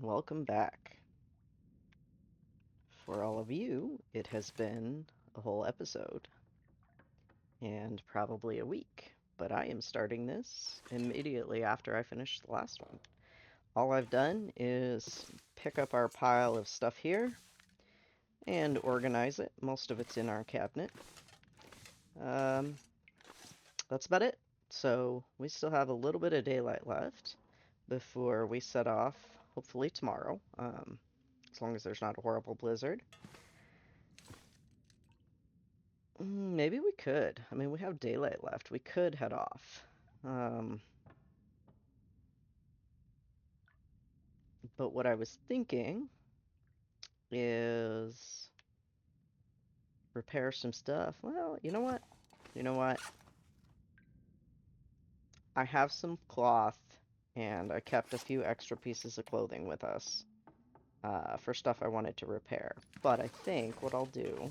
welcome back. For all of you, it has been a whole episode and probably a week, but I am starting this immediately after I finish the last one. All I've done is pick up our pile of stuff here and organize it. Most of it's in our cabinet. Um, that's about it. So we still have a little bit of daylight left before we set off, hopefully tomorrow, as long as there's not a horrible blizzard. Maybe we could. I mean, we have daylight left. We could head off. Um, but what I was thinking is repair some stuff. Well, you know what? You know what? I have some cloth, and I kept a few extra pieces of clothing with us for stuff I wanted to repair. But I think what I'll do,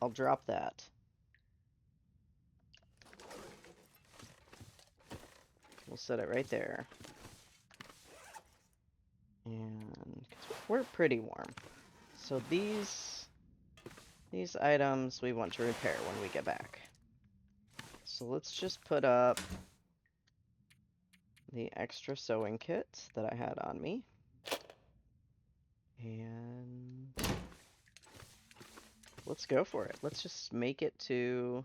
I'll drop that. We'll set it right there. And 'cause we're pretty warm. So these items we want to repair when we get back. So let's just put up the extra sewing kit that I had on me. And let's go for it. Let's just make it to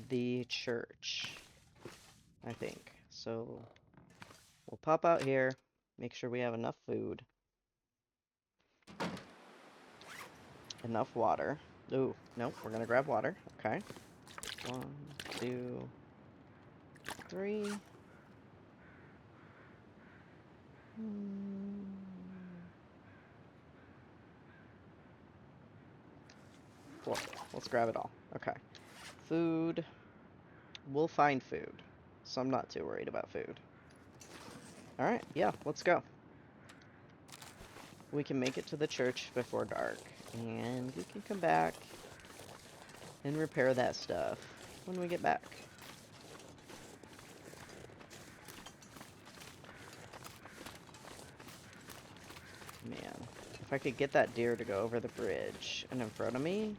the church, I think. So we'll pop out here, make sure we have enough food, enough water. Ooh, nope, we're gonna grab water. Okay. 1, 2, 3. Four. Let's grab it all. Okay. Food. We'll find food, so I'm not too worried about food. Alright, yeah, let's go. We can make it to the church before dark, and we can come back and repair that stuff when we get back. Man, if I could get that deer to go over the bridge and in front of me,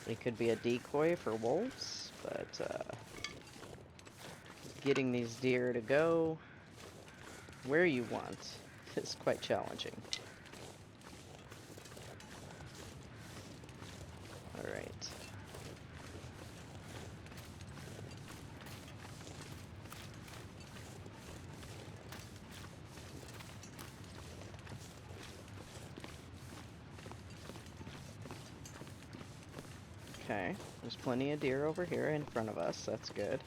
it could be a decoy for wolves, but getting these deer to go where you want is quite challenging. Alright. Okay, there's plenty of deer over here in front of us, that's good.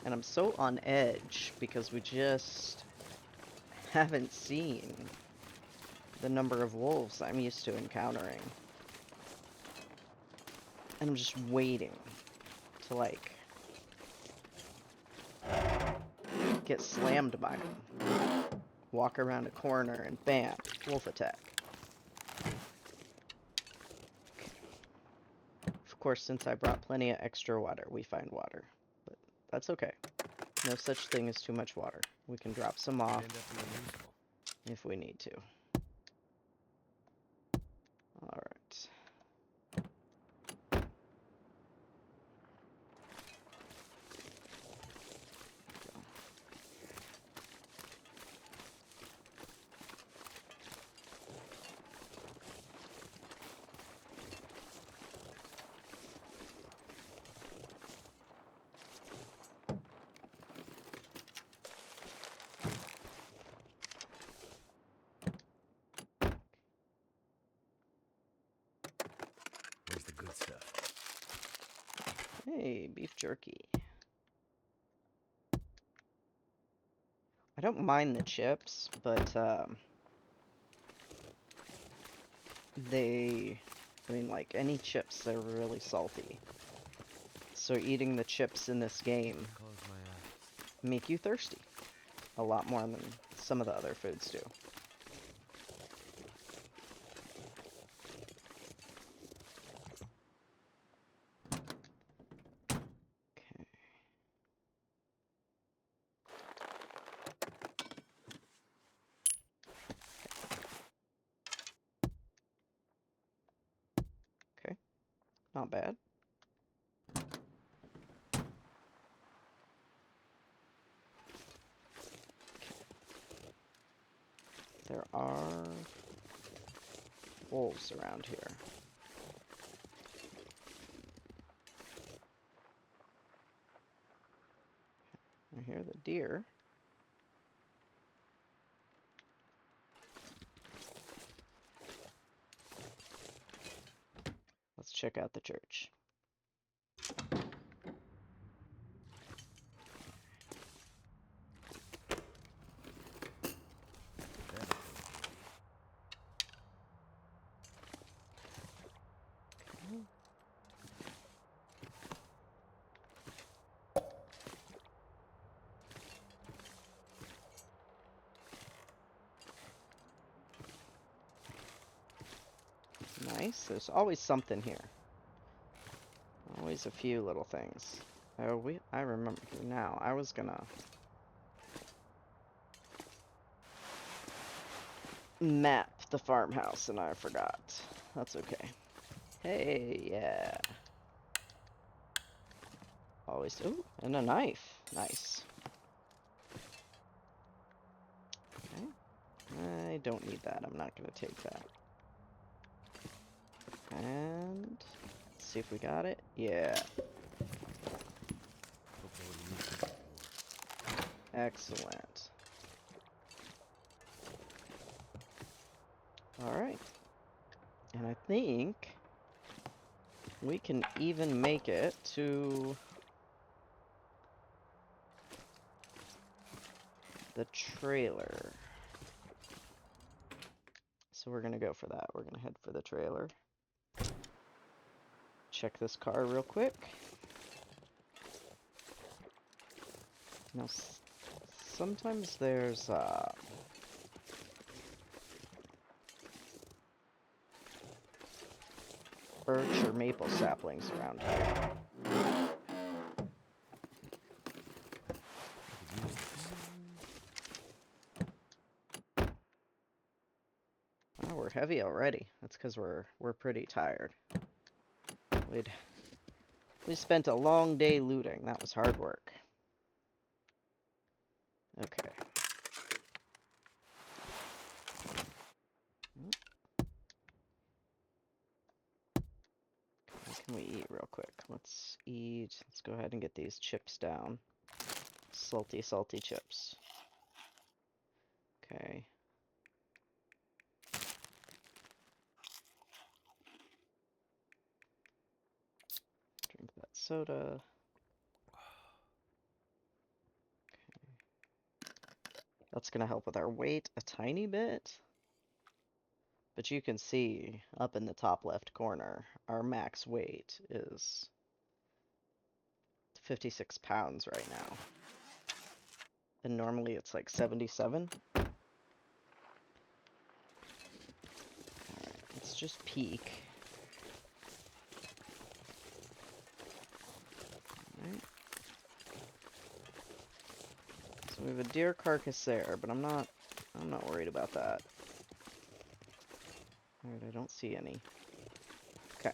And I'm so on edge because we just haven't seen the number of wolves I'm used to encountering. And I'm just waiting to, like, get slammed by them. Walk around a corner and bam, wolf attack. Of course, since I brought plenty of extra water, we find water. But that's okay. No such thing as too much water. We can drop some off if we need to. Alright. Where's the good stuff? Hey, beef jerky. I don't mind the chips, but I mean, like any chips, they're really salty. So eating the chips in this game make you thirsty a lot more than some of the other foods do. Not bad. There are wolves around here. I hear the deer. Let's check out the church. Nice. There's always something here. Always a few little things. Oh, I remember now. I was gonna map the farmhouse and I forgot. That's okay. Hey, yeah. Always. Ooh, and a knife. Nice. Okay. I don't need that. I'm not gonna take that. And let's see if we got it. Yeah. Excellent. Alright. And I think we can even make it to the trailer. So we're gonna go for that. We're gonna head for the trailer. Check this car real quick. Now, sometimes there's birch or maple saplings around here. Oh, we're heavy already. That's because we're pretty tired. We spent a long day looting. That was hard work. Okay. What can we eat real quick? Let's eat. Let's go ahead and get these chips down. Salty, salty chips. Okay. Drink that soda. That's gonna help with our weight a tiny bit. But you can see up in the top left corner, our max weight is 56 pounds right now. And normally it's like 77. Alright, let's just peek. Alright. So we have a deer carcass there, but I'm not worried about that. Alright, I don't see any. Okay.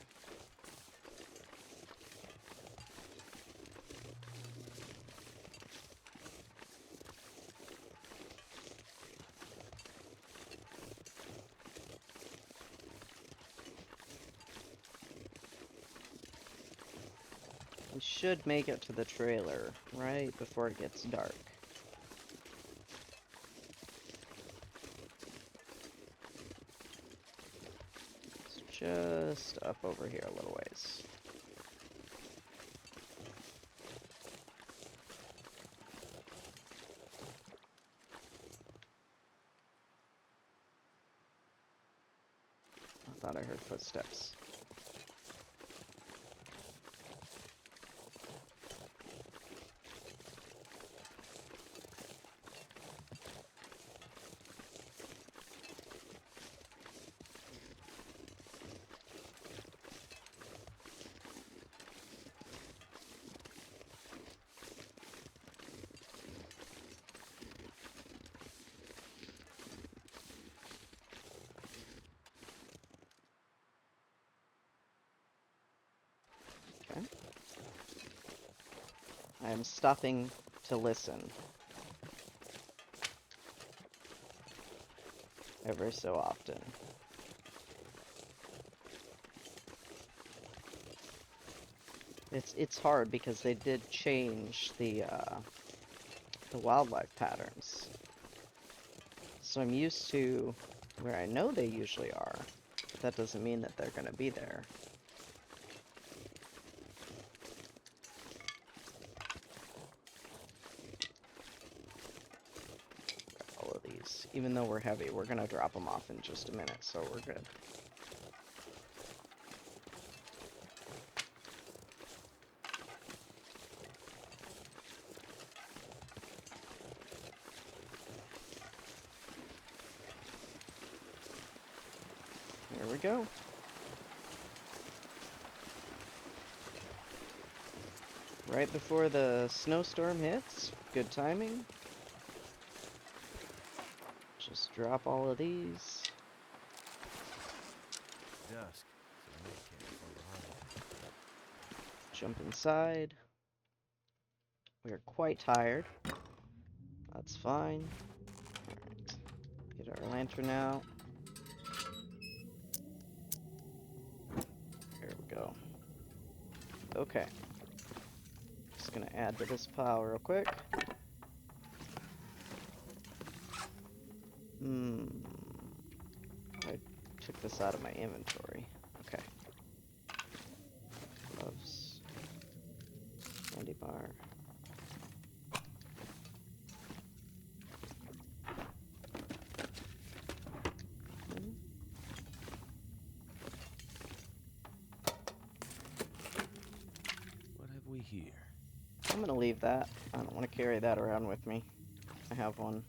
We should make it to the trailer right before it gets dark. It's just up over here a little ways. I thought I heard footsteps. I am stopping to listen every so often. It's hard because they did change the wildlife patterns. So I'm used to where I know they usually are. That doesn't mean that they're gonna be there. All of these. Even though we're heavy, we're gonna drop them off in just a minute, so we're good. Here we go. Right before the snowstorm hits. Good timing. Just drop all of these. Dusk, so we can't far behind. Jump inside. We are quite tired. That's fine. Alright. Get our lantern out. There we go. Okay. Just gonna add to this pile real quick. I took this out of my inventory. Okay. Gloves. Candy bar. What have we here? I'm gonna leave that. I don't want to carry that around with me. I have one.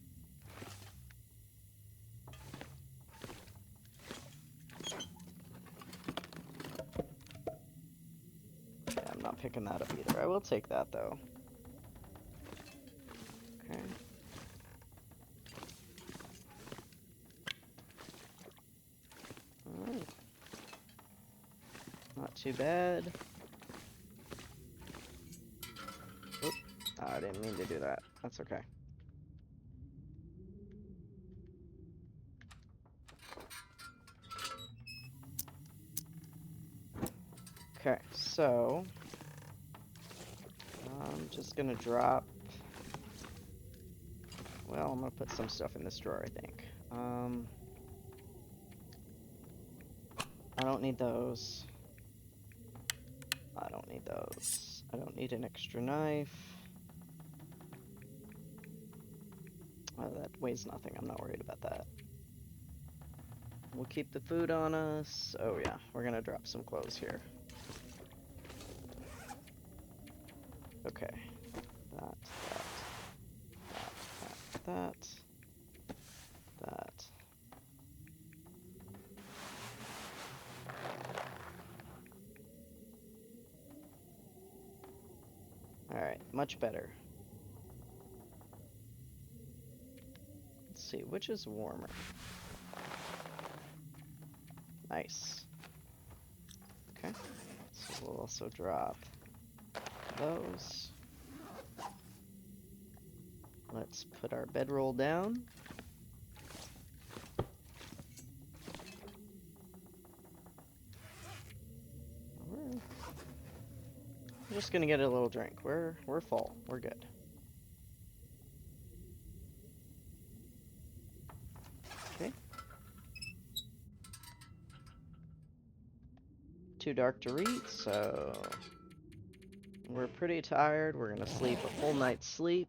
Yeah, I'm not picking that up either. I will take that though. Okay. Alright. Not too bad. Oop. Oh, I didn't mean to do that. That's okay. Okay, so I'm just gonna drop. Well, I'm gonna put some stuff in this drawer, I think. I don't need those. I don't need those. I don't need an extra knife. Oh, that weighs nothing. I'm not worried about that. We'll keep the food on us. Oh yeah, we're gonna drop some clothes here. Okay. That. That. Alright, much better. Let's see, which is warmer? Nice. Okay. So we'll also drop those. Let's put our bedroll down. We're just gonna get a little drink. We're full. We're good. Okay. Too dark to read, so we're pretty tired. We're gonna sleep a full night's sleep.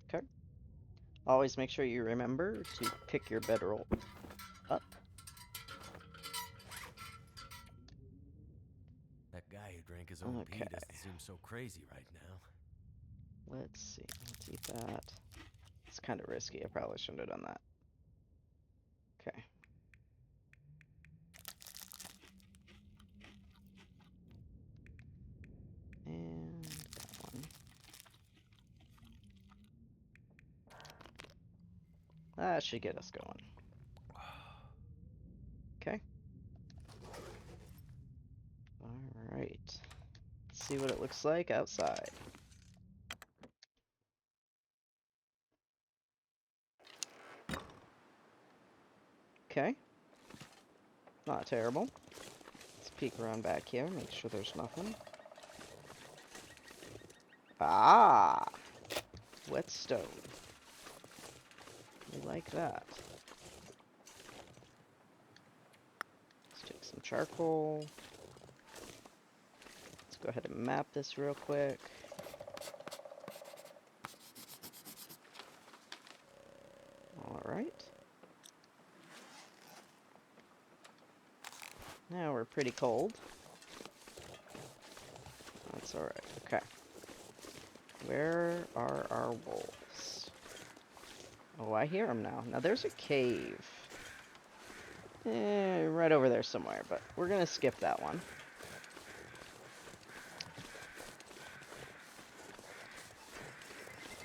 Okay. Always make sure you remember to pick your bedroll up. That guy who drank his own pee Okay. doesn't seem so crazy right now. Let's see. Let's eat that. It's kind of risky. I probably shouldn't have done that. Okay. And that one. That should get us going. see what it looks like outside. Okay. Not terrible. Let's peek around back here, make sure there's nothing. Ah! Whetstone. We like that. Let's take some charcoal. Let's go ahead and map this real quick. Alright. Now we're pretty cold. That's alright. Okay. Where are our wolves? Oh, I hear them now. Now there's a cave. Right over there somewhere, but we're gonna skip that one.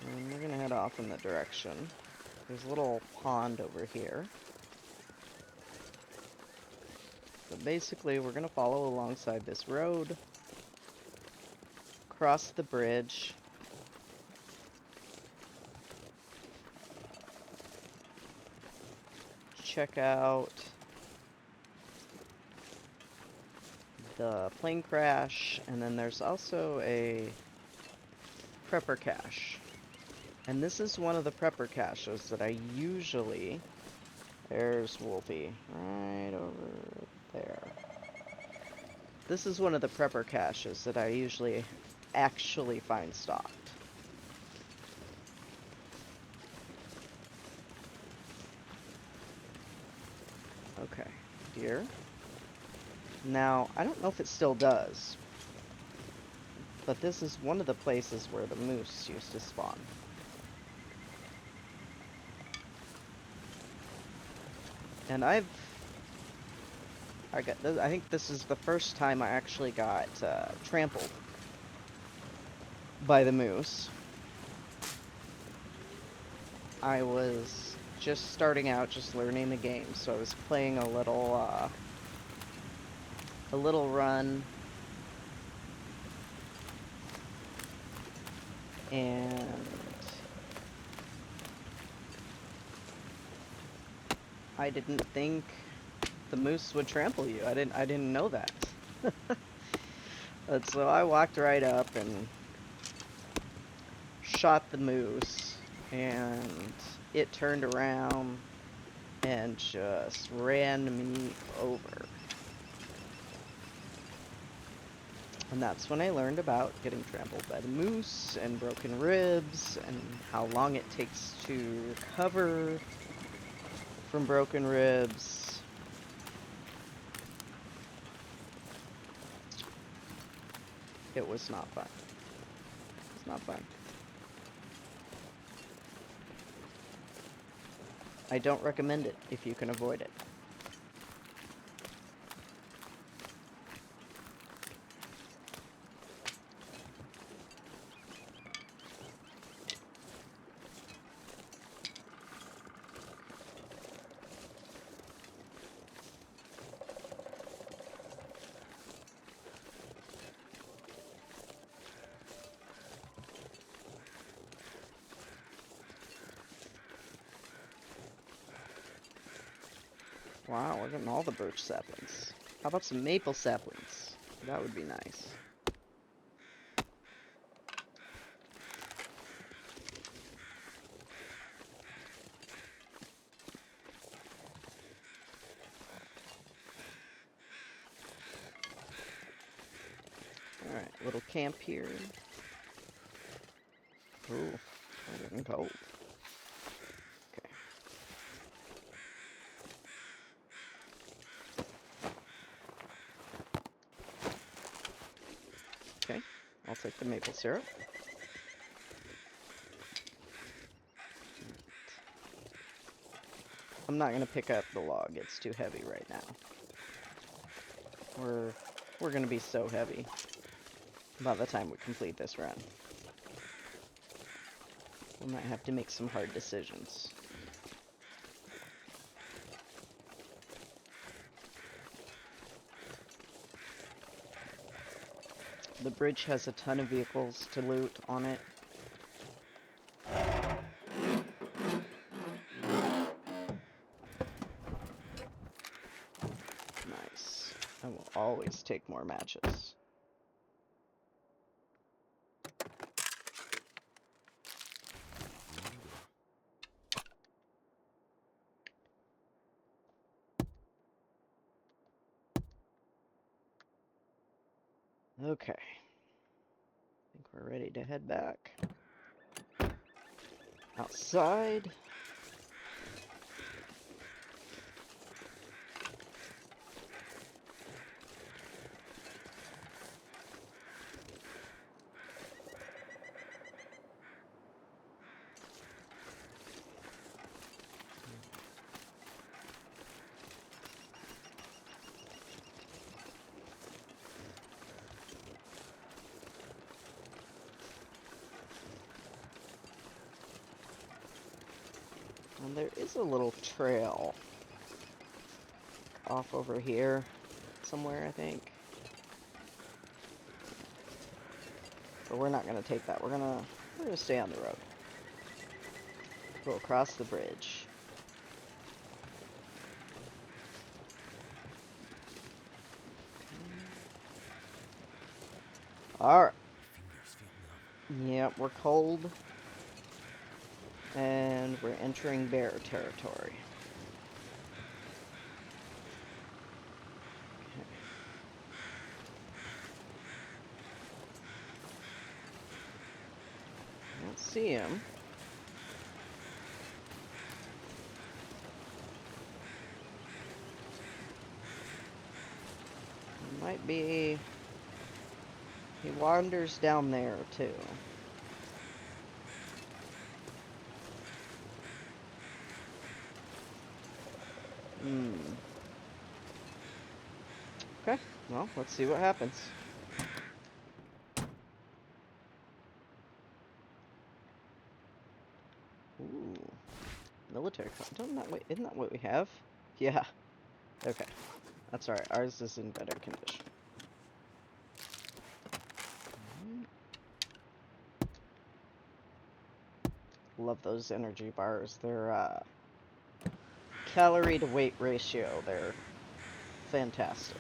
And we're gonna head off in the direction. There's a little pond over here. But basically, we're gonna follow alongside this road, cross the bridge, check out the plane crash, and then there's also a prepper cache. And this is one of the prepper caches that I usually... There's Wolfie, right over there. This is one of the prepper caches that I usually actually find stocked. Okay, deer. Now, I don't know if it still does, but this is one of the places where the moose used to spawn. And I think this is the first time I actually got trampled by the moose. I was just starting out, just learning the game, so I was playing a little run, and I didn't think the moose would trample you. I didn't know that. And so I walked right up and shot the moose, and it turned around and just ran me over. And that's when I learned about getting trampled by the moose and broken ribs and how long it takes to recover from broken ribs. It was not fun. It's not fun. I don't recommend it if you can avoid it. Wow, we're getting all the birch saplings. How about some maple saplings? That would be nice. Alright, little camp here. Ooh, we're getting cold. Okay. Okay, I'll take the maple syrup. I'm not gonna pick up the log, it's too heavy right now. We're gonna be so heavy by the time we complete this run. We might have to make some hard decisions. The bridge has a ton of vehicles to loot on it. Nice. I will always take more matches. Okay. I think we're ready to head back. Outside. And there is a little trail off over here somewhere, I think. But we're not gonna take that. We're gonna stay on the road. Go across the bridge. Alright. Fingers feel numb. Yep, we're cold. And we're entering bear territory. I don't see him. He might be... He wanders down there, too. Hmm. Okay, well, let's see what happens. Ooh. Military... Isn't that what we have? Yeah. Okay. That's alright. Ours is in better condition. Love those energy bars. They're, calorie to weight ratio. They're fantastic.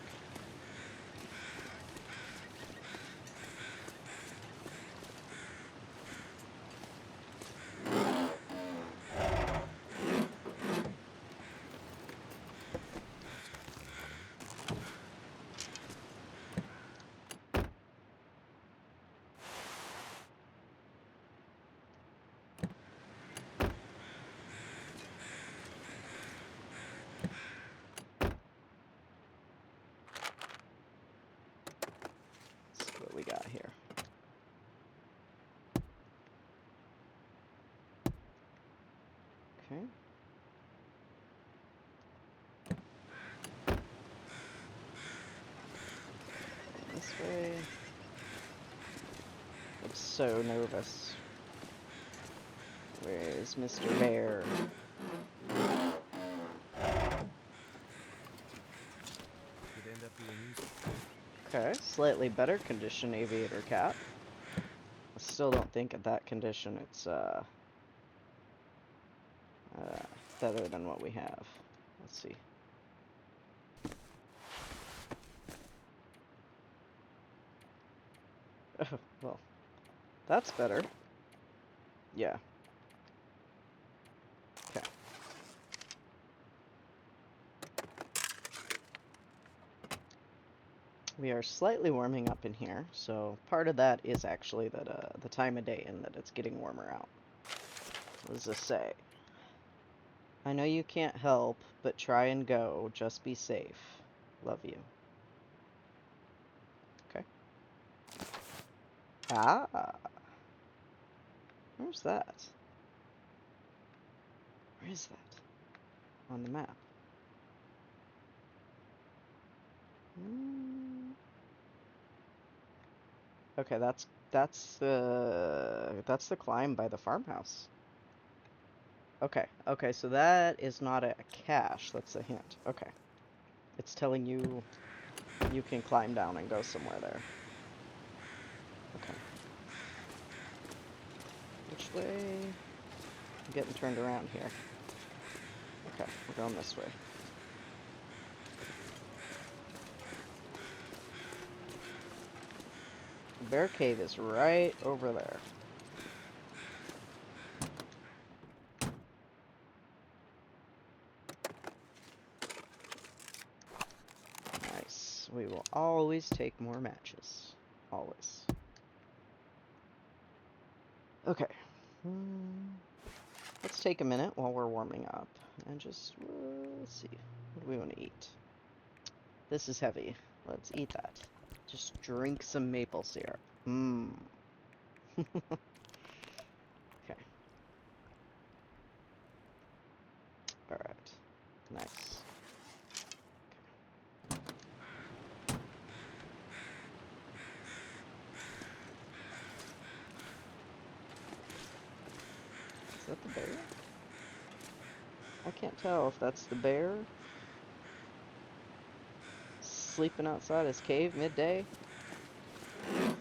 Let's see what we got here. Okay. This way. I'm so nervous. Where's Mr. Bear? Could end up being useful. Okay, slightly better condition aviator cat. I still don't think at that condition it's better than what we have. Let's see. Oh, well, that's better. Yeah. Okay. We are slightly warming up in here, so part of that is actually that the time of day and that it's getting warmer out. What does this say? I know you can't help, but try and go. Just be safe. Love you. Okay. Ah. Where's that? Where is that? On the map. Hmm. Okay, that's the climb by the farmhouse. Okay, okay, so that is not a cache, that's a hint. Okay. It's telling you you can climb down and go somewhere there. Okay. Which way? I'm getting turned around here. Okay, we're going this way. The bear cave is right over there. Nice. We will always take more matches. Always. Okay. Let's take a minute while we're warming up and just, let's see. What do we want to eat? This is heavy. Let's eat that. Just drink some maple syrup. Mmm. Okay. Alright. Nice. Is that the bear? I can't tell if that's the bear sleeping outside his cave midday. Gotta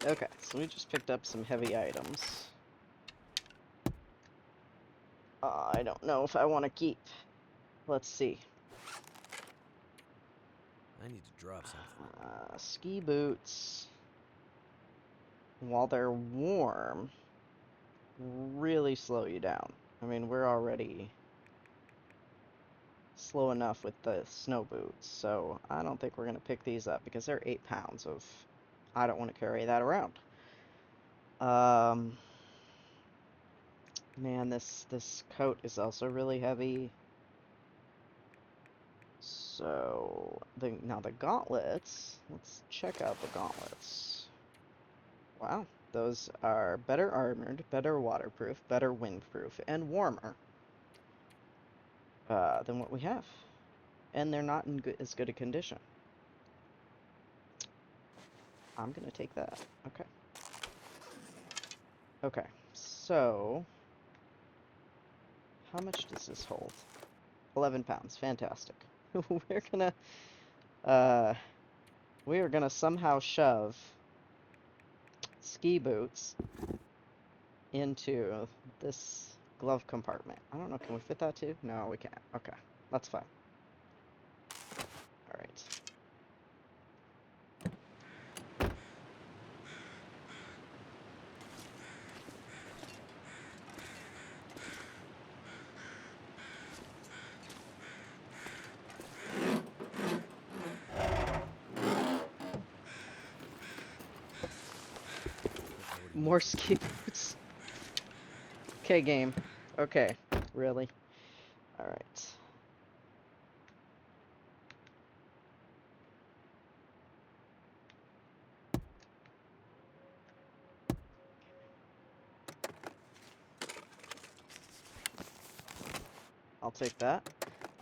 be. Okay, so we just picked up some heavy items. I don't know if I want to keep. Let's see. I need to drop something. Ski boots, while they're warm, really slow you down. I mean, we're already slow enough with the snow boots, so I don't think we're going to pick these up because they're 8 pounds of... I don't want to carry that around. Man, this coat is also really heavy. So, now the gauntlets, let's check out the gauntlets. Wow, those are better armored, better waterproof, better windproof, and warmer than what we have. And they're not in as good a condition. I'm gonna take that. Okay. Okay, so how much does this hold? 11 pounds. Fantastic. We're gonna, uh, we are gonna somehow shove ski boots into this glove compartment. I don't know, can we fit that too? No, we can't. Okay, that's fine. All right. I've already More mixed ski boots. Okay, game. Okay, really? All right. I'll take that.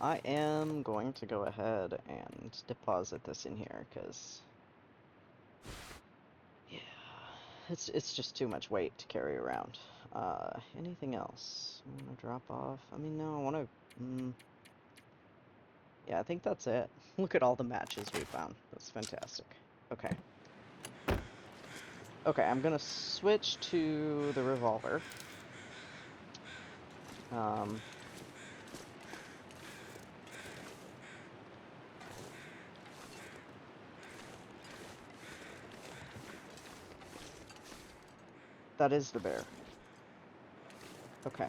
I am going to go ahead and deposit this in here because, yeah, it's just too much weight to carry around. Anything else? I want to drop off. I mean, no, I want to. Yeah, I think that's it. Look at all the matches we found. That's fantastic. Okay. Okay, I'm gonna switch to the revolver. Um, that is the bear. Okay.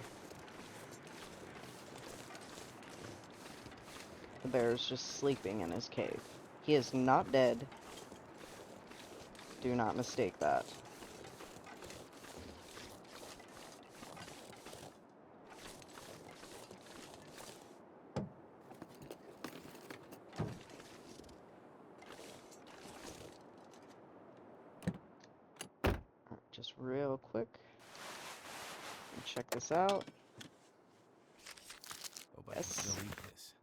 The bear is just sleeping in his cave. He is not dead. Do not mistake that. Alright, just real quick. Check this out. Hope I can Yes. still eat this.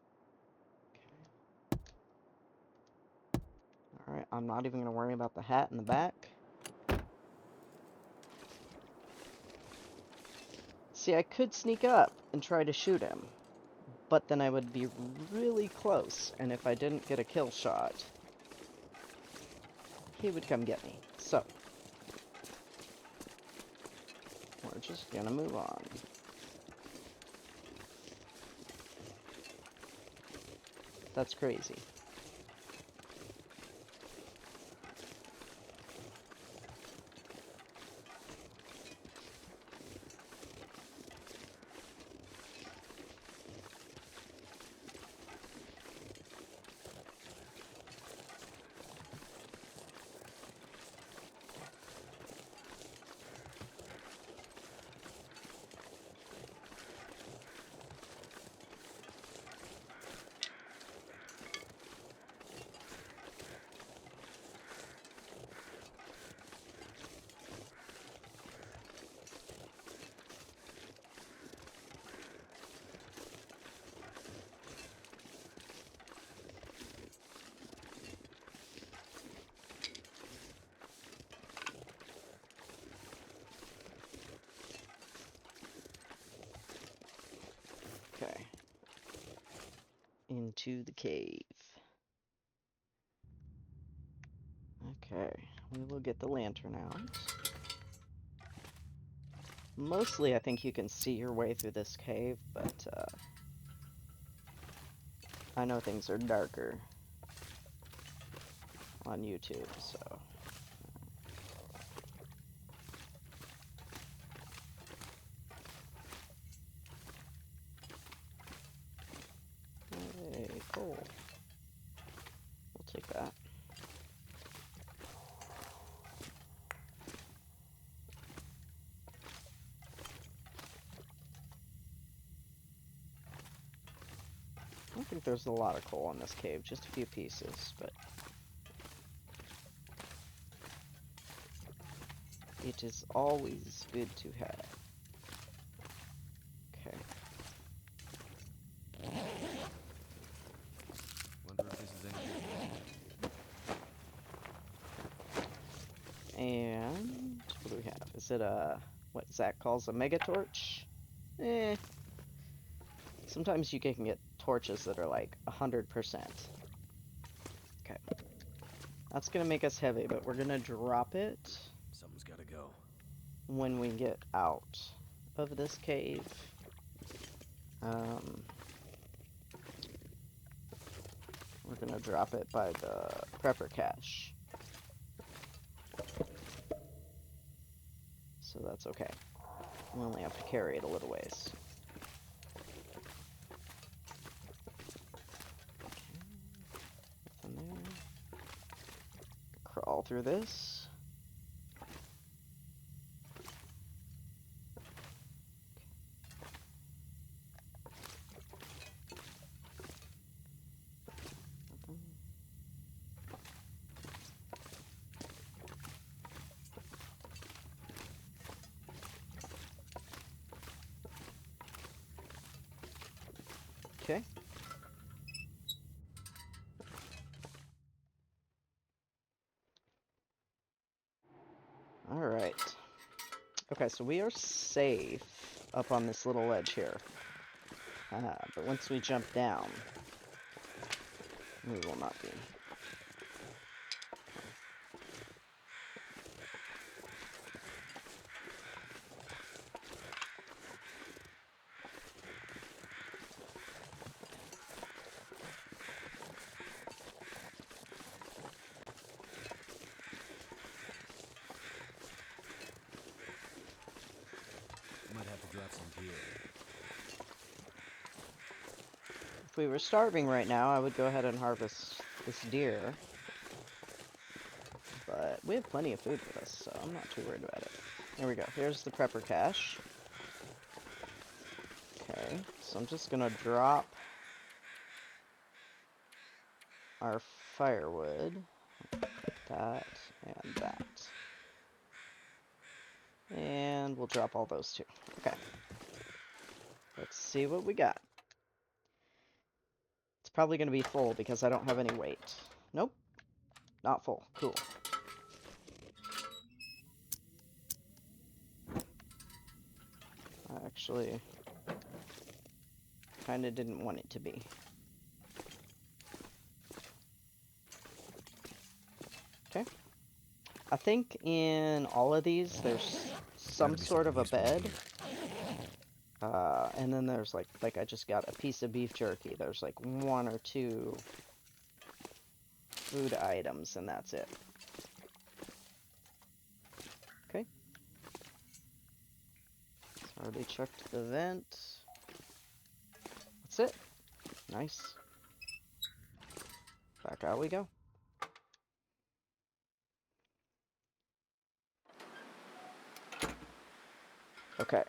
Alright, I'm not even gonna worry about the hat in the back. See, I could sneak up and try to shoot him, but then I would be really close, and if I didn't get a kill shot, he would come get me. So, we're just gonna move on. That's crazy. Okay. Into the cave. Okay, we will get the lantern out. Mostly, I think you can see your way through this cave, but I know things are darker on YouTube, so... Hey, coal. We'll take that. I don't think there's a lot of coal in this cave, just a few pieces, but... it is always good to have. Okay. Wonder if this is any good. And what do we have? Is it a what Zach calls a mega torch? Eh. Sometimes you can get torches that are like 100%. Okay. That's gonna make us heavy, but we're gonna drop it Something's gotta go. when we get out of this cave. We're gonna drop it by the prepper cache. So that's okay. We only have to carry it a little ways. Nothing there. Crawl through this. Okay. Alright. Okay, so we are safe up on this little ledge here. But once we jump down, we will not be. Might have to drop some gear. If we were starving right now, I would go ahead and harvest this deer. But we have plenty of food with us, so I'm not too worried about it. There we go. Here's the prepper cache. Okay, so I'm just gonna drop our firewood. That and that. And we'll drop all those too. Okay. Let's see what we got. It's probably going to be full because I don't have any weight. Nope. Not full. Cool. Actually, kind of didn't want it to be. Okay. I think in all of these, there's Gotta some be sort something of a useful in bed. here. And then there's like I just got a piece of beef jerky. There's like one or two food items, and that's it. Okay. Already checked the vent. That's it. Nice. Back out we go. Okay.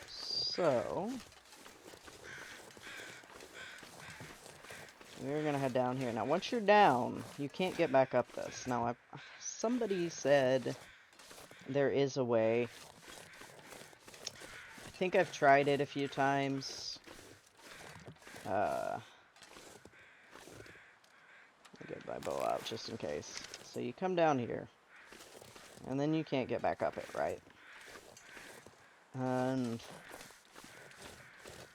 So, we're gonna head down here. Now, once you're down, you can't get back up this. Now, somebody said there is a way. I think I've tried it a few times. Let me get my bow out just in case. So you come down here, and then you can't get back up it, right? And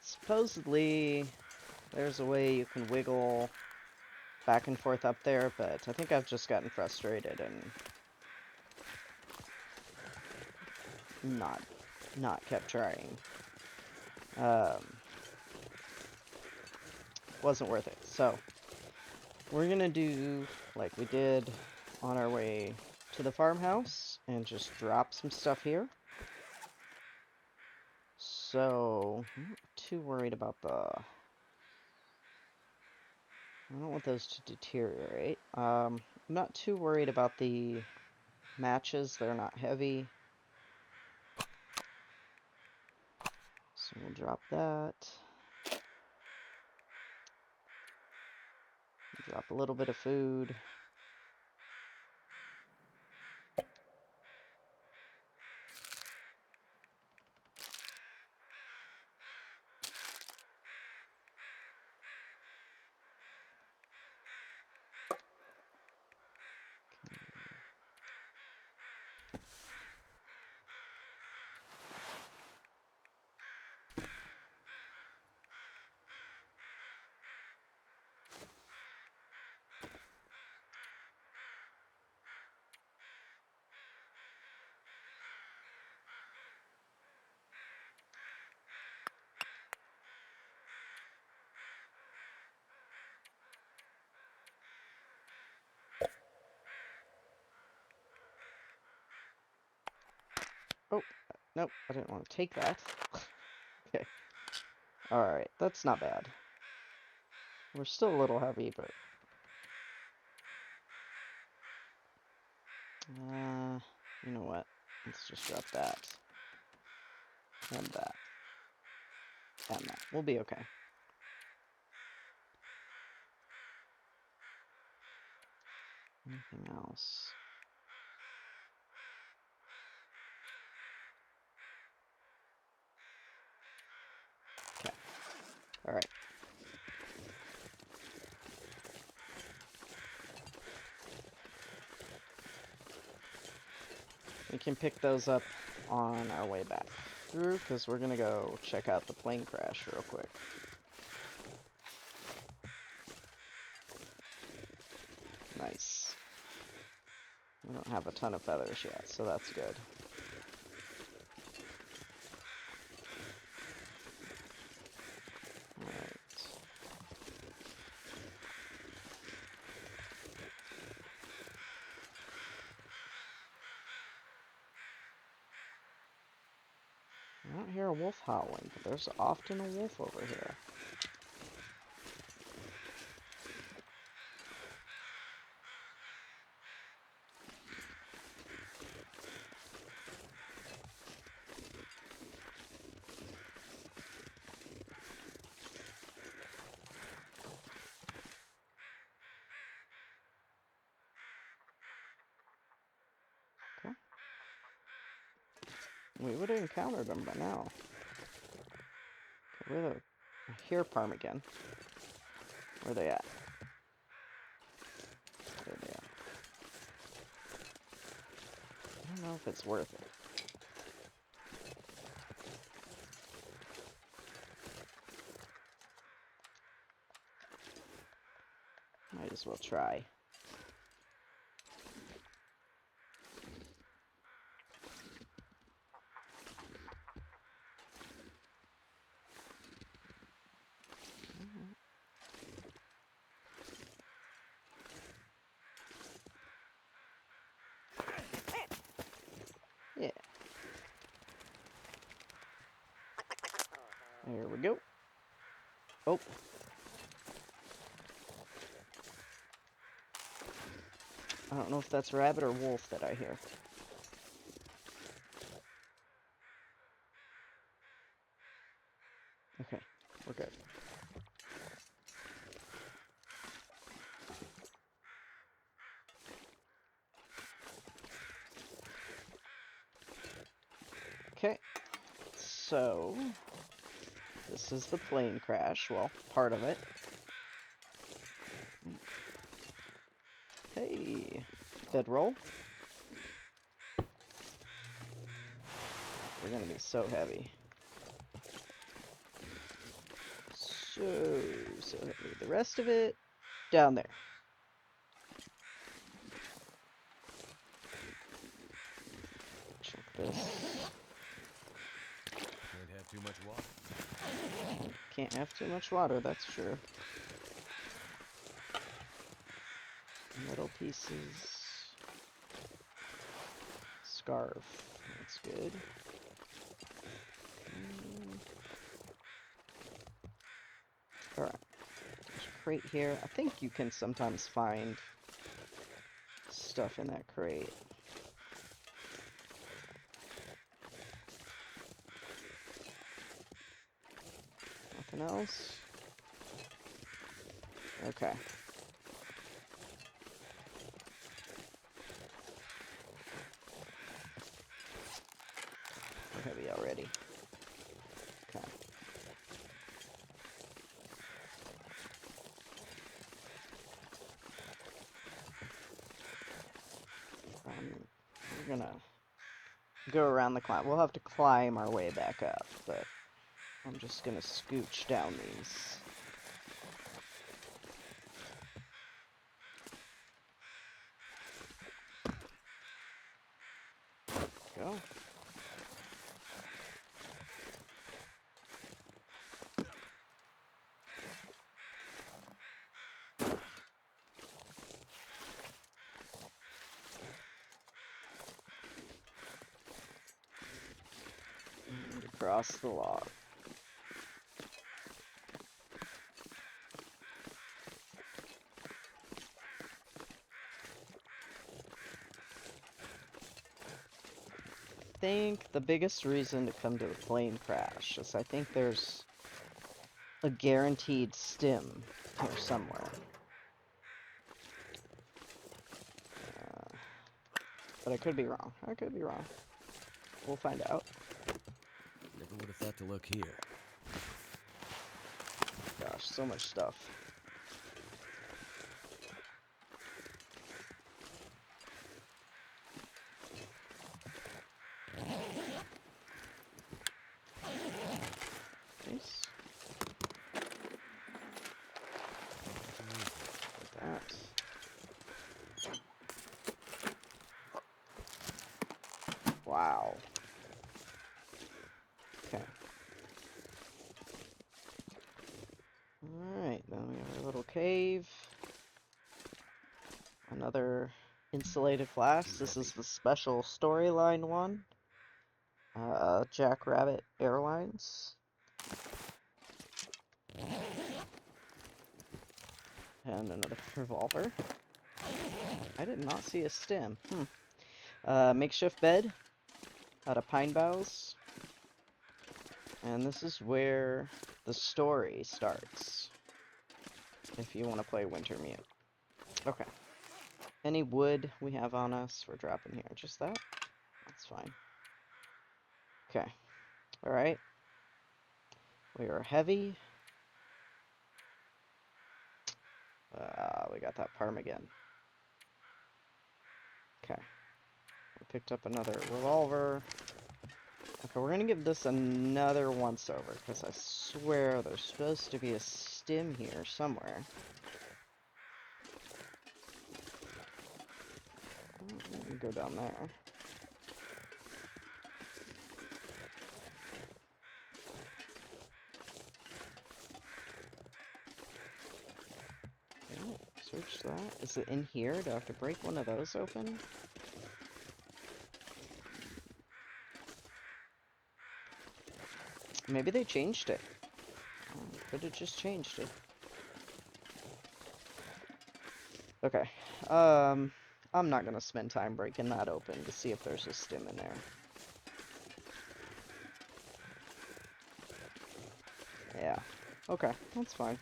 supposedly there's a way you can wiggle back and forth up there, but I think I've just gotten frustrated and not kept trying. Wasn't worth it. So we're gonna do like we did on our way to the farmhouse and just drop some stuff here. So I'm not too worried about I don't want those to deteriorate. I'm not too worried about the matches. They're not heavy. So we'll drop that. Drop a little bit of food. Oh, nope, I didn't want to take that. Okay. Alright, that's not bad. We're still a little heavy, but... you know what? Let's just drop that. And that. And that. We'll be okay. Anything else? Okay. Alright. We can pick those up on our way back through, because we're gonna go check out the plane crash real quick. Nice. We don't have a ton of feathers yet, so that's good. Alright. I don't hear a wolf howling, but there's often a wolf over here. Okay. We would have encountered them by now. Okay, I hear ptarmigan. Where are they at? There they are. don't know if it's worth it. Might as well try. Yeah. There we go. Oh. I don't know if that's rabbit or wolf that I hear. Okay, we're good. Okay, so this is the plane crash. Well, part of it. Hey, bedroll. We're gonna be so heavy. So heavy. The rest of it, down there. Check this. Can't have too much water. Can't have too much water, that's true. Metal pieces. Scarf. That's good. Alright. There's a crate here. I think you can sometimes find stuff in that crate. Nothing else? Okay. We're heavy already. Okay. We're gonna go around the climb. We'll have to climb our way back up, but I'm just gonna scooch down these. Go. And across the log. I think the biggest reason to come to the plane crash is I think there's a guaranteed stim here somewhere. But I could be wrong. I could be wrong. We'll find out. Never would have thought to look here. Gosh, so much stuff. Nice. Like that. Wow. Okay. Alright, then we have our little cave. Another insulated flask. This is the special storyline one. Jackrabbit Airlines. And another revolver. I did not see a stem. Makeshift bed out of pine boughs. And this is where the story starts. If you want to play Wintermute. Okay. Any wood we have on us, we're dropping here. Just that? That's fine. Okay. Alright. We are heavy. We got that parm again. Okay. We picked up another revolver. Okay, we're gonna give this another once-over, because I swear there's supposed to be a stim here somewhere. Let me go down there. Oh, search that. Is it in here? Do I have to break one of those open? Maybe they changed it. Could have just changed it. Okay. I'm not gonna spend time breaking that open to see if there's a stim in there. Yeah. Okay, that's fine.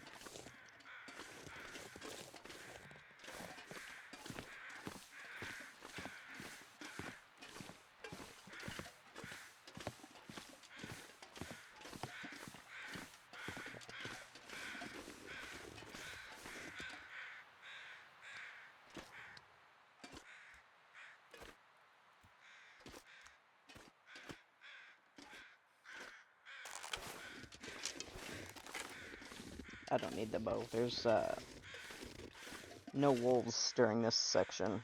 I don't need the bow. There's, no wolves during this section.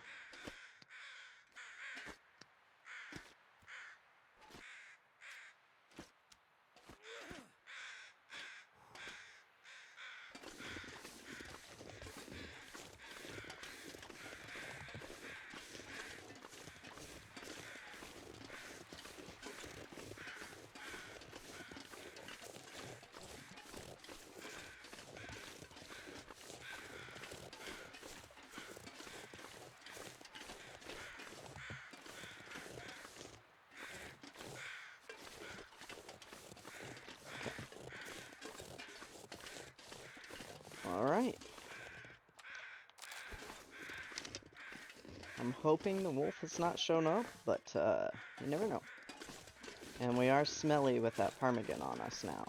Alright. I'm hoping the wolf has not shown up, but, you never know. And we are smelly with that ptarmigan on us now.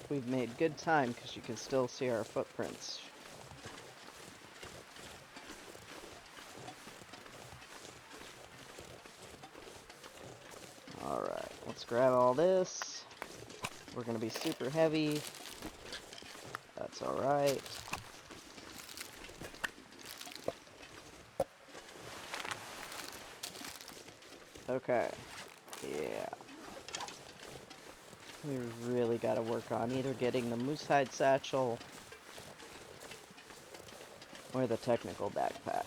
We've made good time because you can still see our footprints. Alright, let's grab all this. We're gonna be super heavy. That's alright. Okay. Yeah. We really gotta work on either getting the moose hide satchel or the technical backpack.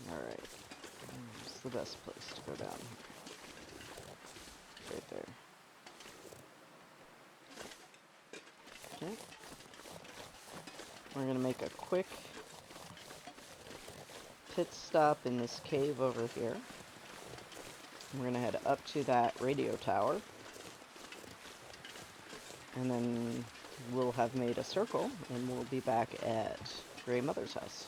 Alright. Where's the best place to go down? Right there. Okay. We're gonna make a quick pit stop in this cave over here. We're gonna head up to that radio tower. And then we'll have made a circle, and we'll be back at Grey Mother's house.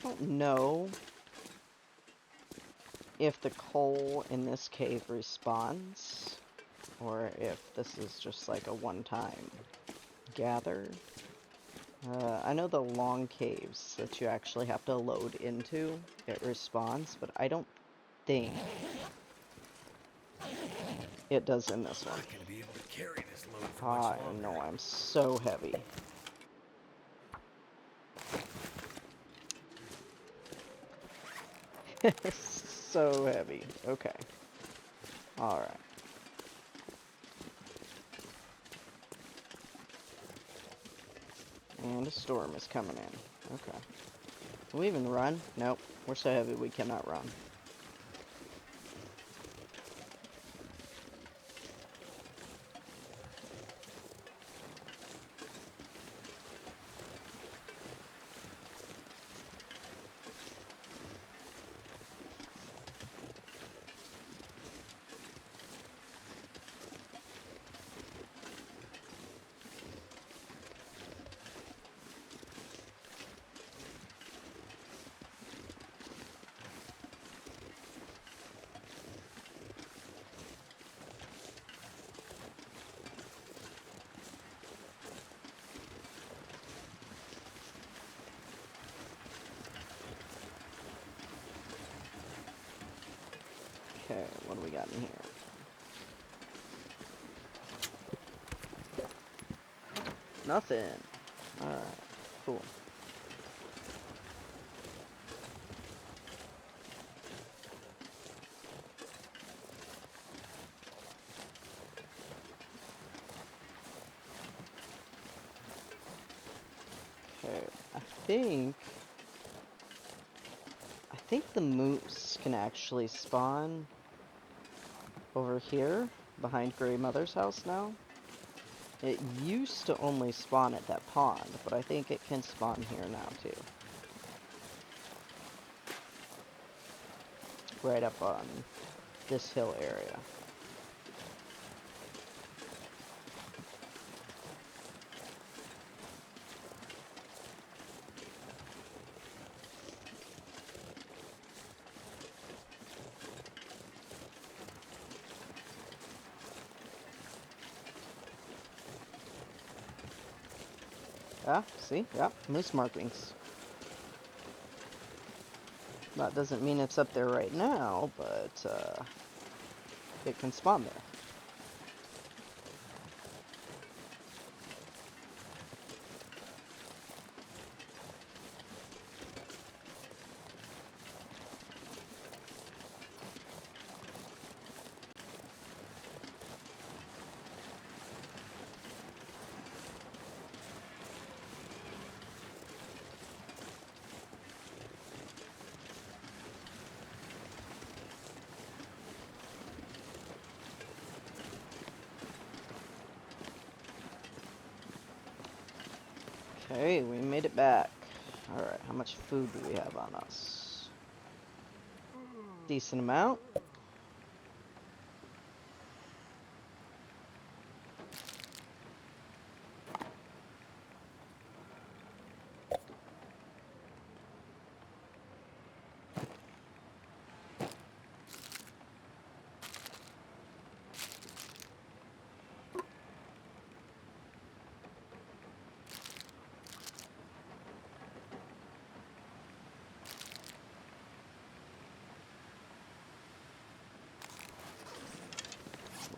don't know if the coal in this cave respawns, or if this is just like a one-time gather. I know the long caves that you actually have to load into, it respawns, but I don't think it does in this I'm one. not gonna be able to carry this load for much I longer. know, I'm so heavy. So heavy. Okay. Alright. And a storm is coming in. Okay. Can we even run? Nope. We're so heavy we cannot run. Okay, what do we got in here? Nothing. Alright, cool. Okay, think... I think the moose can actually spawn over here, behind Grey Mother's house now. It used to only spawn at that pond, but I think it can spawn here now, too. Right up on this hill area. Ah, see? Yeah, moose markings. That doesn't mean it's up there right now, but, it can spawn there. Okay, we made it back. Alright, how much food do we have on us? Decent amount.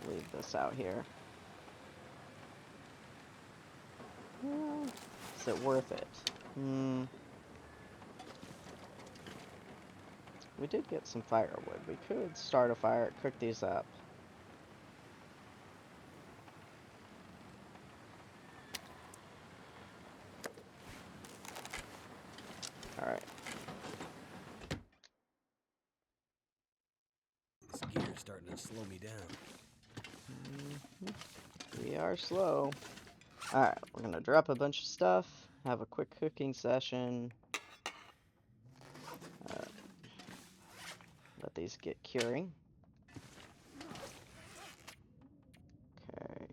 Leave this out here. Is it worth it? We did get some firewood. We could start a fire, cook these up. Alright. This gear's starting to slow me down. We are slow. Alright, we're gonna drop a bunch of stuff, have a quick cooking session. Let these get curing. Okay.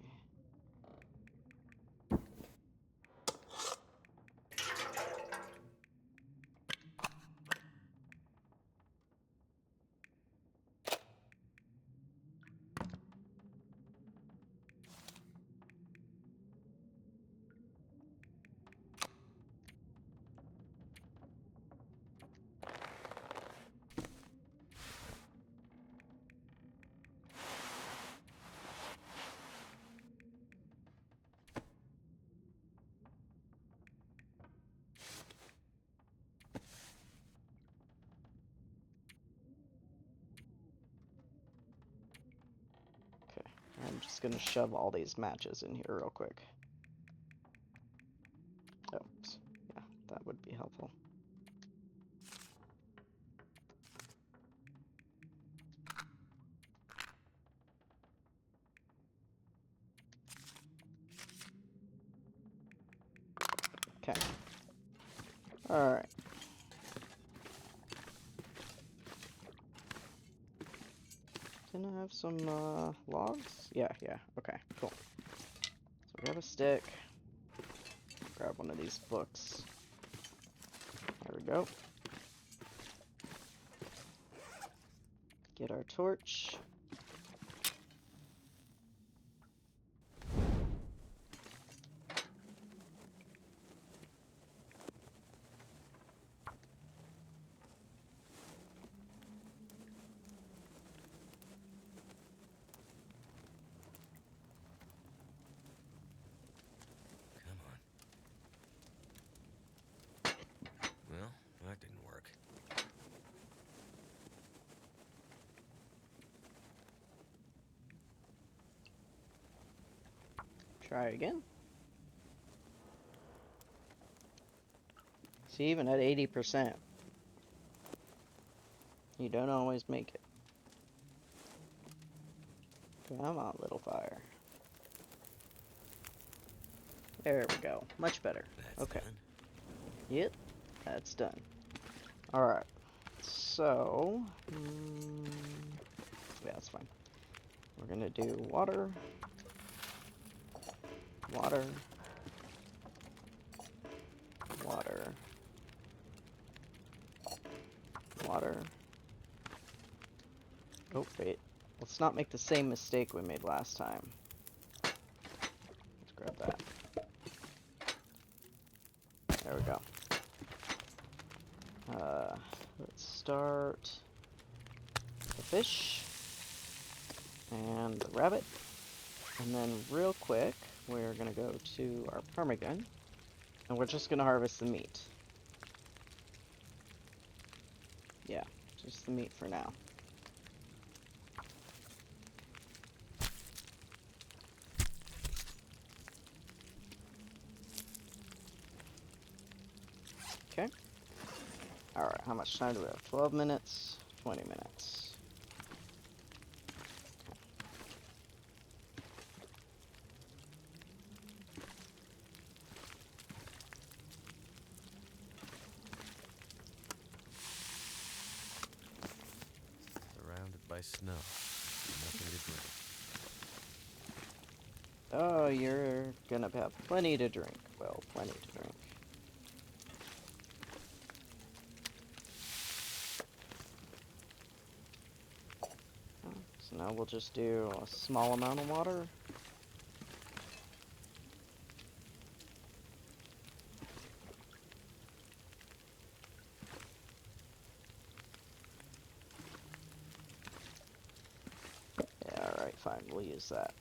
I'm just gonna shove all these matches in here real quick. Oops. Yeah, that would be helpful. Okay. Alright. Didn't I have some logs? Yeah, okay, cool. So we have a stick. Grab one of these books. There we go. Get our torch. Come on. Well, that didn't work. Try again. See, even at 80%, you don't always make it. Come on, little fire. There we go. Much better. That's Okay. done. Yep, that's done. Alright. So, yeah, that's fine. We're gonna do water, water, water, water. Oh, wait. Let's not make the same mistake we made last time. Let's grab that. There we go. Let's start the fish and the rabbit. And then real quick, we're gonna go to our ptarmigan. And we're just gonna harvest the meat. Yeah, just the meat for now. Okay. Alright, how much time do we have? 12 minutes, 20 minutes. Surrounded by snow. Nothing to drink. Oh, you're gonna have plenty to drink. Well, plenty to drink. So now we'll just do a small amount of water. Yeah, alright, fine, we'll use that.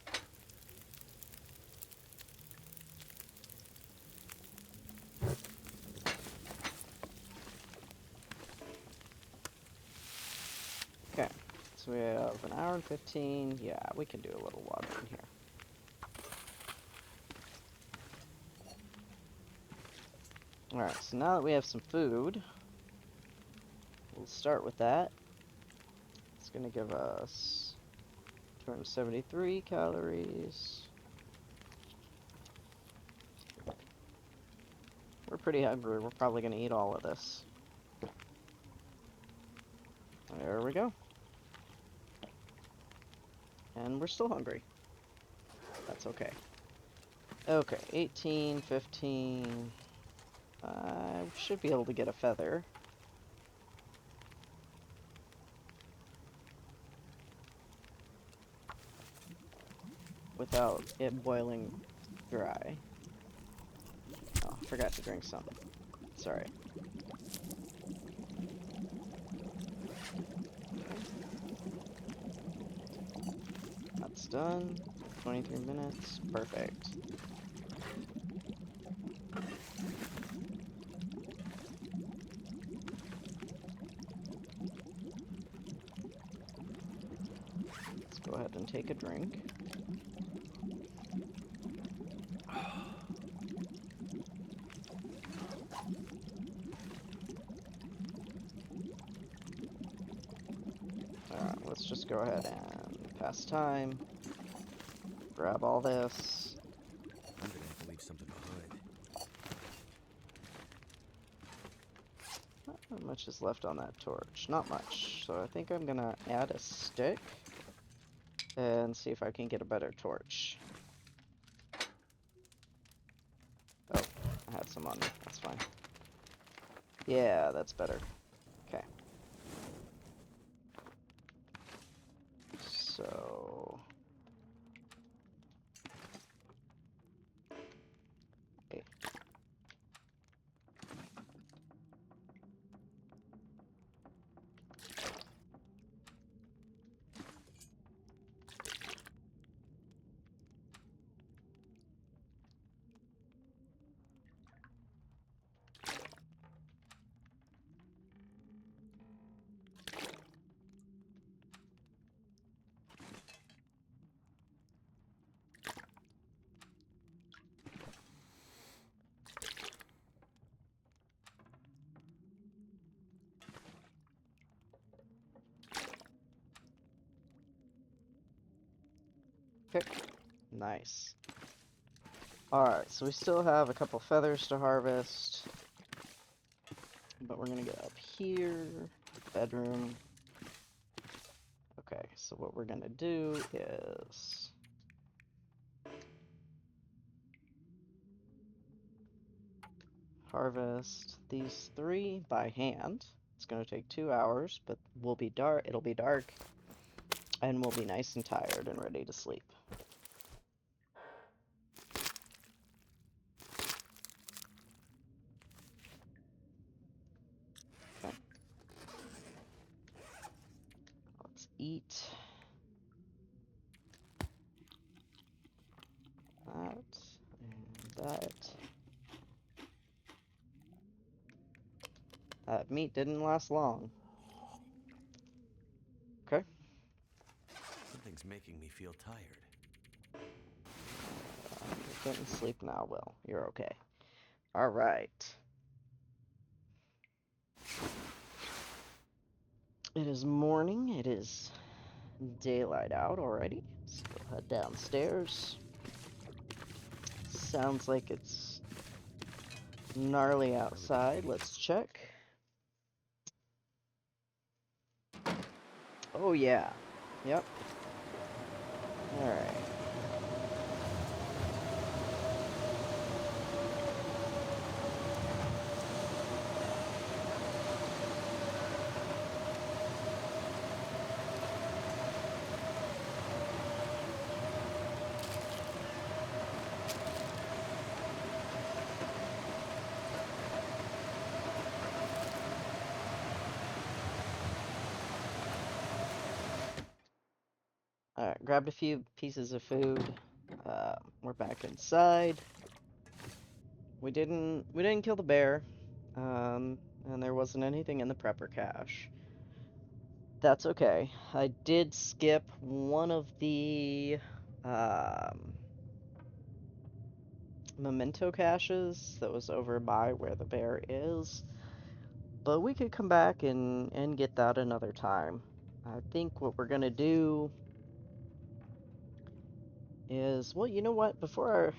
Okay, so we have an hour and 15. Yeah, we can do a little water in here. Alright, so now that we have some food, we'll start with that. It's gonna give us 273 calories. We're pretty hungry. We're probably gonna eat all of this. There we go. And we're still hungry. That's okay. Okay, 18, 15. I should be able to get a feather. Without it boiling dry. Oh, I forgot to drink some. Sorry. That's done. 23 minutes. Perfect. Let's go ahead and take a drink. Alright, let's just go ahead and pass time. Grab all this. I'm gonna have to leave something behind. Not how much is left on that torch. Not much. So I think I'm gonna add a stick and see if I can get a better torch. Oh, I had some on me. That's fine. Yeah, that's better. Okay. So... Okay. Nice. Alright, so we still have a couple feathers to harvest. But we're gonna get up here, bedroom. Okay, so what we're gonna do is harvest these 3 by hand. It's gonna take 2 hours, but we'll be dark. It'll be dark, and we'll be nice and tired and ready to sleep. Okay. Let's eat that and that. That meat didn't last long. Okay. Something's making me feel tired. You're getting sleep now, Will. You're okay. Alright. It is morning. It is daylight out already. So we'll head downstairs. Sounds like it's gnarly outside. Let's check. Oh yeah. Yep. Alright. Alright, grabbed a few pieces of food. We're back inside. We didn't kill the bear. And there wasn't anything in the prepper cache. That's okay. I did skip one of the memento caches that was over by where the bear is. But we could come back and get that another time. I think what we're gonna do is, well, you know what? Before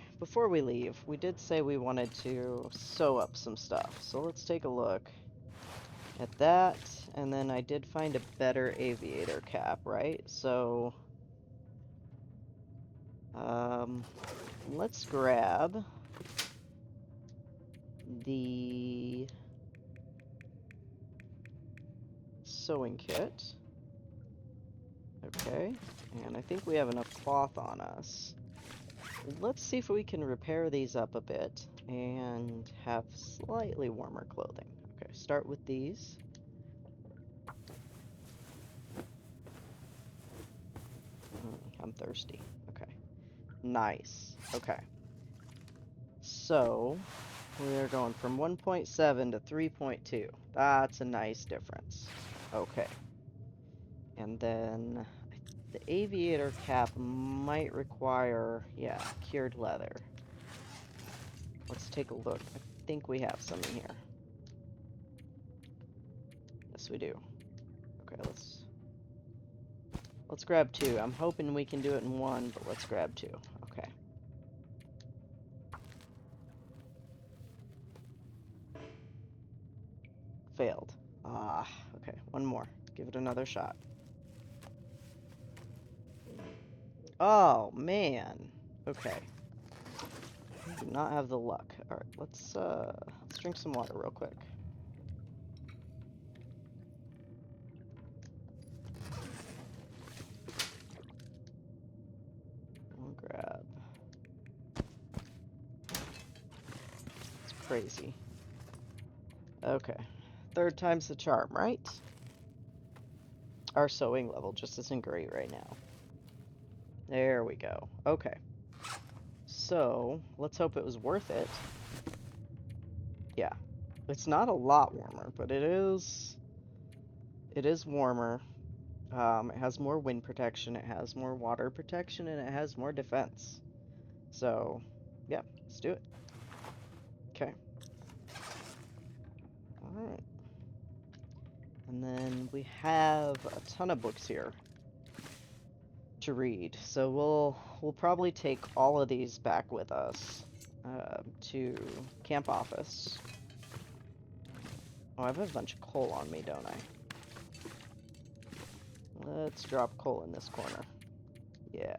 we leave, we did say we wanted to sew up some stuff. So let's take a look at that, and then I did find a better aviator cap, right? So, let's grab the sewing kit. Okay, and I think we have enough cloth on us. Let's see if we can repair these up a bit and have slightly warmer clothing. Okay, start with these. I'm thirsty. Okay. Nice. Okay. So, we are going from 1.7 to 3.2. That's a nice difference. Okay. And then The aviator cap might require, yeah, cured leather. Let's take a look. I think we have some in here. Yes, we do. Okay, let's grab two. I'm hoping we can do it in one, but let's grab two. Okay. Failed. Ah, okay. One more. Give it another shot. Oh, man. Okay. I do not have the luck. Alright, let's drink some water real quick. We'll grab. It's crazy. Okay. Third time's the charm, right? Our sewing level just isn't great right now. There we go. Okay. So, let's hope it was worth it. Yeah. It's not a lot warmer, but it is warmer. It has more wind protection, it has more water protection, and it has more defense. So, yeah, let's do it. Okay. Alright. And then we have a ton of books here to read. So we'll probably take all of these back with us to camp office. Oh, I have a bunch of coal on me, don't I? Let's drop coal in this corner. Yeah.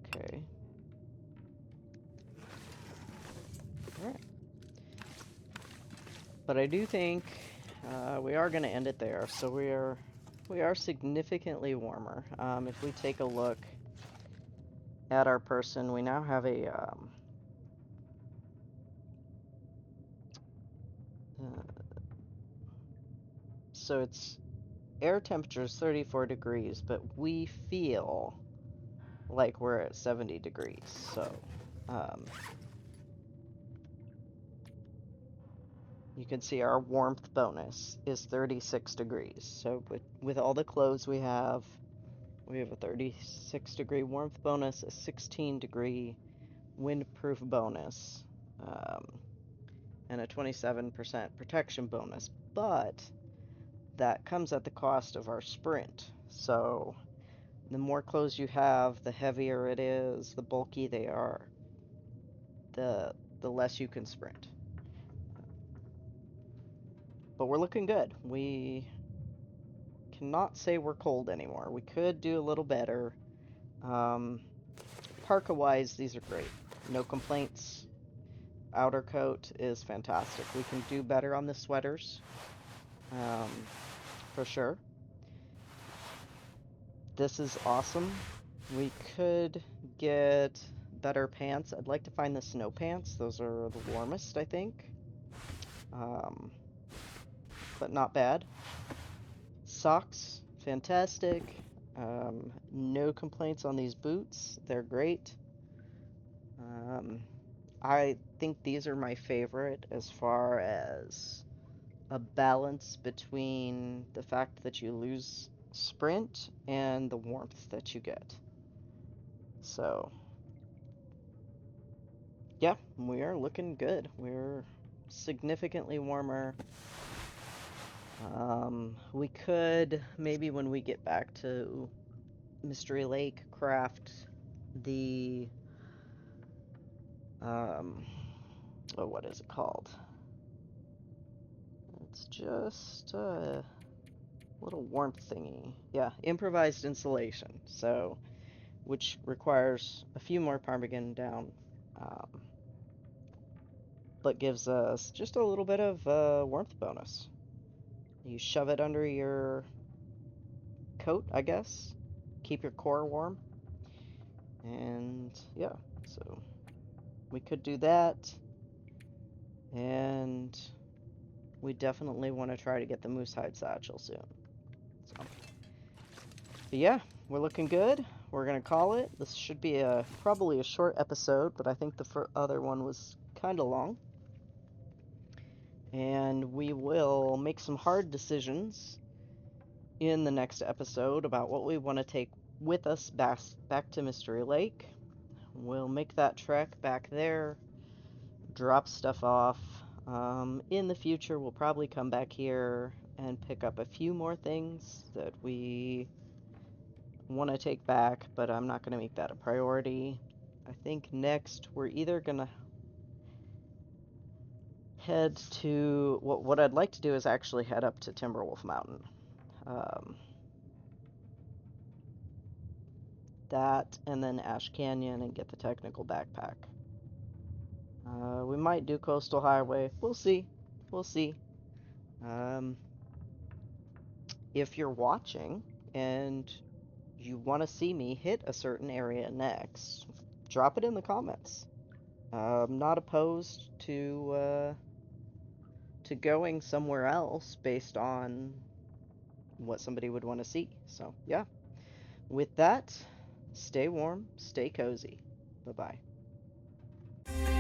Okay. Alright. But I do think we are going to end it there. So we are significantly warmer. If we take a look at our person, we now have a so it's air temperature is 34 degrees, but we feel like we're at 70 degrees. So you can see our warmth bonus is 36 degrees. So with all the clothes we have a 36 degree warmth bonus, a 16 degree windproof bonus, and a 27% protection bonus. But that comes at the cost of our sprint. So the more clothes you have, the heavier it is, the bulky they are, the less you can sprint. But we're looking good. We cannot say we're cold anymore. We could do a little better. Parka-wise, these are great. No complaints. Outer coat is fantastic. We can do better on the sweaters, for sure. This is awesome. We could get better pants. I'd like to find the snow pants. Those are the warmest, I think. But not bad. Socks, fantastic. No complaints on these boots. They're great. I think these are my favorite as far as a balance between the fact that you lose sprint and the warmth that you get. So, yeah, we are looking good. We're significantly warmer. We could, maybe when we get back to Mystery Lake, craft the, oh, what is it called? It's just a little warmth thingy. Yeah, improvised insulation. So, which requires a few more ptarmigan down, but gives us just a little bit of warmth bonus. You shove it under your coat, I guess. Keep your core warm. And yeah, so we could do that. And we definitely want to try to get the moose hide satchel soon. So, but yeah, we're looking good. We're gonna call it. This should be probably a short episode, but I think the other one was kind of long. And we will make some hard decisions in the next episode about what we want to take with us back to Mystery Lake. We'll make that trek back there, drop stuff off. In the future, we'll probably come back here and pick up a few more things that we want to take back, but I'm not going to make that a priority. I think next we're either going to head to what I'd like to do is actually head up to Timberwolf Mountain. Um, that and then Ash Canyon and get the technical backpack. We might do Coastal Highway. We'll see. We'll see. Um, if you're watching and you want to see me hit a certain area next, drop it in the comments. I'm not opposed to going somewhere else based on what somebody would want to see. So, yeah. With that, stay warm, stay cozy. Bye bye.